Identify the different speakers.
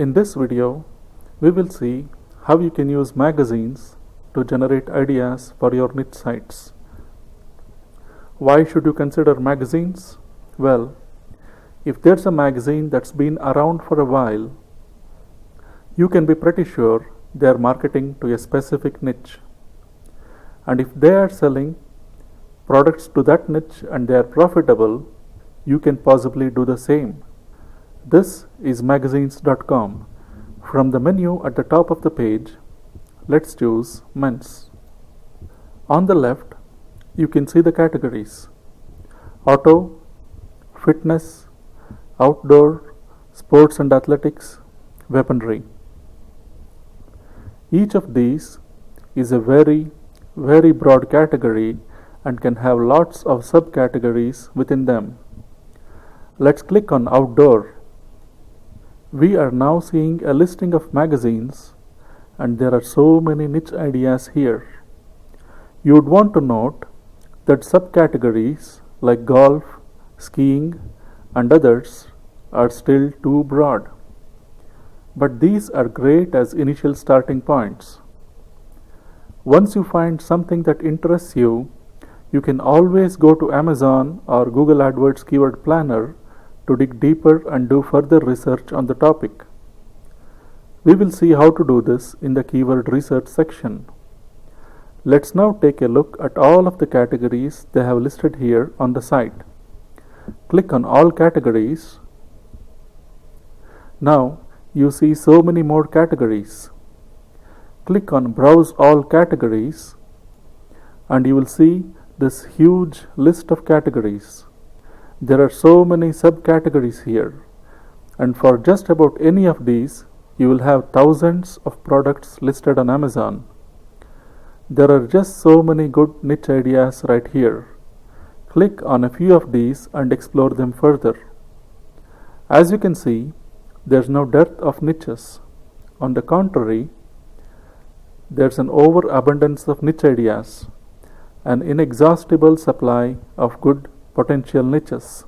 Speaker 1: In this video, we will see how you can use magazines to generate ideas for your niche sites. Why should you consider magazines? Well, if there's a magazine that's been around for a while, you can be pretty sure they are marketing to a specific niche. And if they are selling products to that niche and they are profitable, you can possibly do the same. This is magazines.com. From the menu at the top of the page, let's choose men's. On the left, you can see the categories: auto, fitness, outdoor, sports and athletics, weaponry. Each of these is a very broad category and can have lots of subcategories within them. Let's click on outdoor. We are now seeing a listing of magazines, and there are so many niche ideas here. You would want to note that subcategories like golf, skiing, and others are still too broad. But these are great as initial starting points. Once you find something that interests you, you can always go to Amazon or Google AdWords Keyword Planner to dig deeper and do further research on the topic. We will see how to do this in the keyword research section. Let's now take a look at all of the categories they have listed here on the site. Click on all categories. Now you see so many more categories. Click on Browse All Categories and you will see this huge list of categories. There are so many subcategories here, and for just about any of these, you will have thousands of products listed on Amazon. There are just so many good niche ideas right here. Click on a few of these and explore them further. As you can see, there's no dearth of niches. On the contrary, there's an overabundance of niche ideas, an inexhaustible supply of good potential niches.